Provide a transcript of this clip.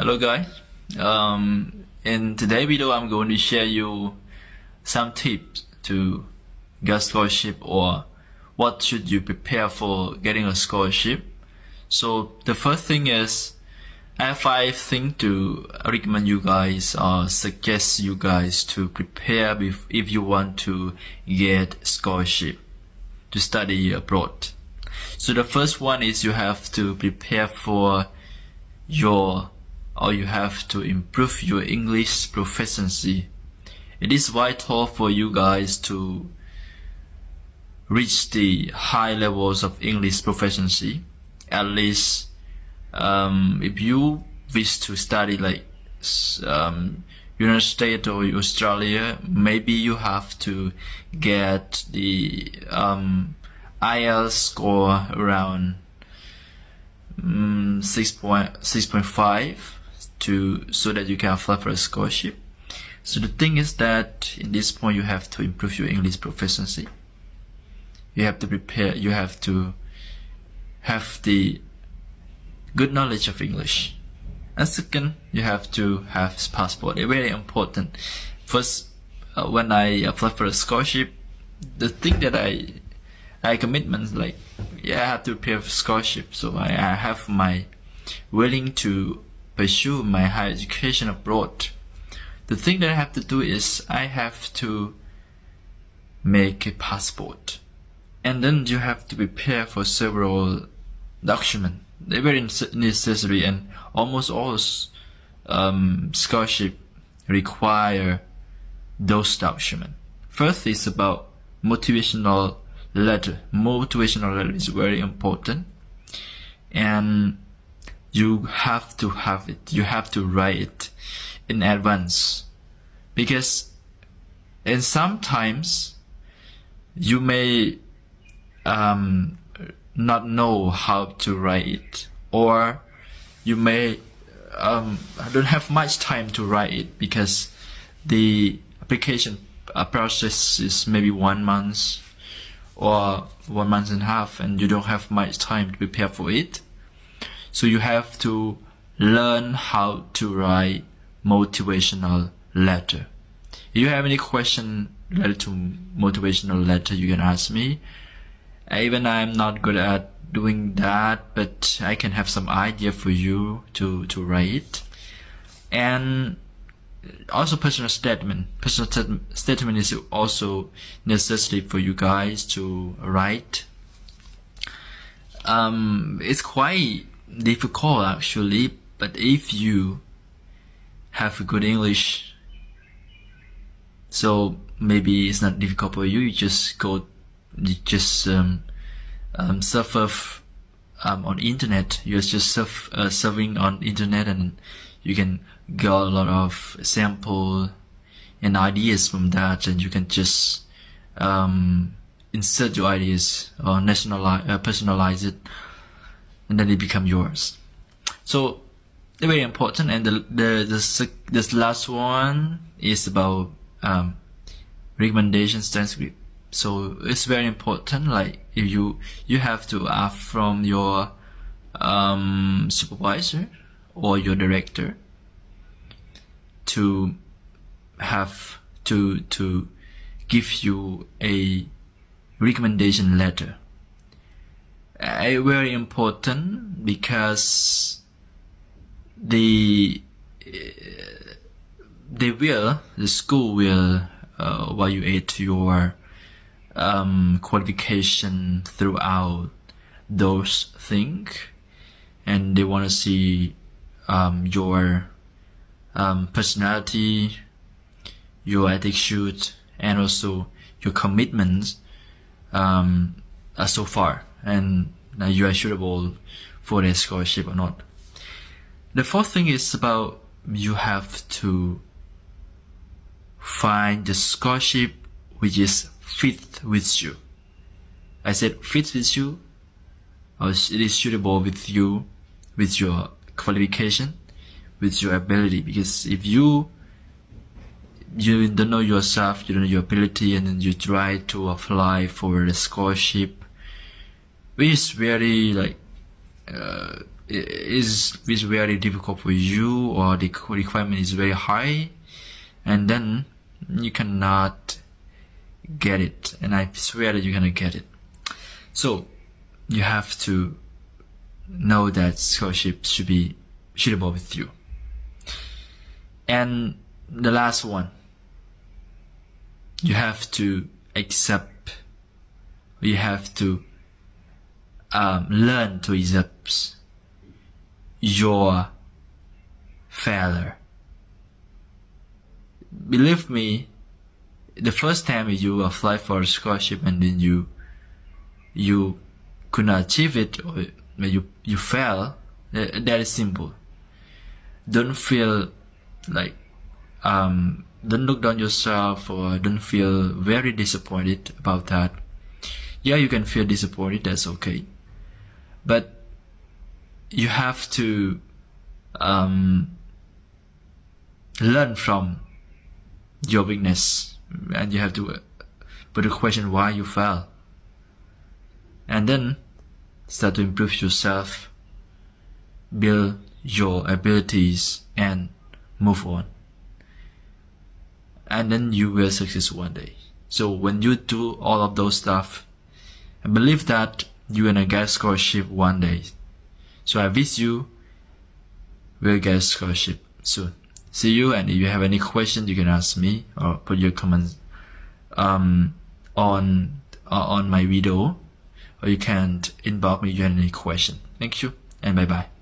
Hello guys. In today's video I'm going to share you some tips to get scholarship or what should you prepare for getting a scholarship. So the first thing is I have 5 things to recommend you guys or suggest you guys to prepare if you want to get scholarship to study abroad. So the first one is you have to prepare for you have to improve your English proficiency. It is vital for you guys to reach the high levels of English proficiency. At least if you wish to study like United States or Australia, maybe you have to get the IELTS score around 6.5 so that you can apply for a scholarship. So the thing is that in this point you have to improve your English proficiency. You have to prepare, you have to have the good knowledge of English. And second, you have to have passport. It's very important. First, when I apply for a scholarship, the thing that I commitment I have to prepare for scholarship. So I have my willing to pursue my higher education abroad. The thing that I have to do is I have to make a passport, and then you have to prepare for several documents. They're very necessary, and almost all scholarship require those documents. First is about motivational letter. Motivational letter is very important, and you have to have it. You have to write it in advance, because and sometimes you may not know how to write it, or you may don't have much time to write it because the application process is maybe 1 month or 1 month and a half, and you don't have much time to prepare for it. So you have to learn how to write motivational letter. If you have any question related to motivational letter, you can ask me. Even I'm not good at doing that, but I can have some idea for you to write. And also personal statement. Personal statement is also necessary for you guys to write. It's quite difficult actually, but if you have good English, so maybe it's not difficult for you. You just surf on internet. You're just surfing on internet, and you can get a lot of sample and ideas from that, and you can just insert your ideas or personalize it, and then it become yours. So very important. And this last one is about recommendations transcript. So it's very important. Like if you have to ask from your supervisor or your director to have to give you a recommendation letter. Very important, because the school will evaluate your qualification throughout those things, and they want to see your personality, your attitude, and also your commitments so far, and you are suitable for the scholarship or not. The fourth thing is about you have to find the scholarship which is fit with you. I said fit with you, or it is suitable with you, with your qualification, with your ability. Because if you don't know yourself, you don't know your ability, and then you try to apply for the scholarship, which is very is very difficult for you, or the requirement is very high, and then you cannot get it, and I swear that you're gonna get it. So you have to know that scholarship should be suitable with you. And the last one, you have to accept, you have to learn to accept your failure. Believe me, the first time you apply for a scholarship and then you could not achieve it, or you fail, that is simple. Don't feel like don't look down yourself, or don't feel very disappointed about that. Yeah, you can feel disappointed, that's okay, but you have to learn from your weakness, and you have to put a question why you fell, and then start to improve yourself, build your abilities, and move on, and then you will succeed one day. So when you do all of those stuff, I believe that you're gonna get a scholarship one day. So I wish you will get a scholarship soon. See you, and if you have any questions, you can ask me or put your comments on my video, or you can inbox me if you have any question. Thank you, and bye bye.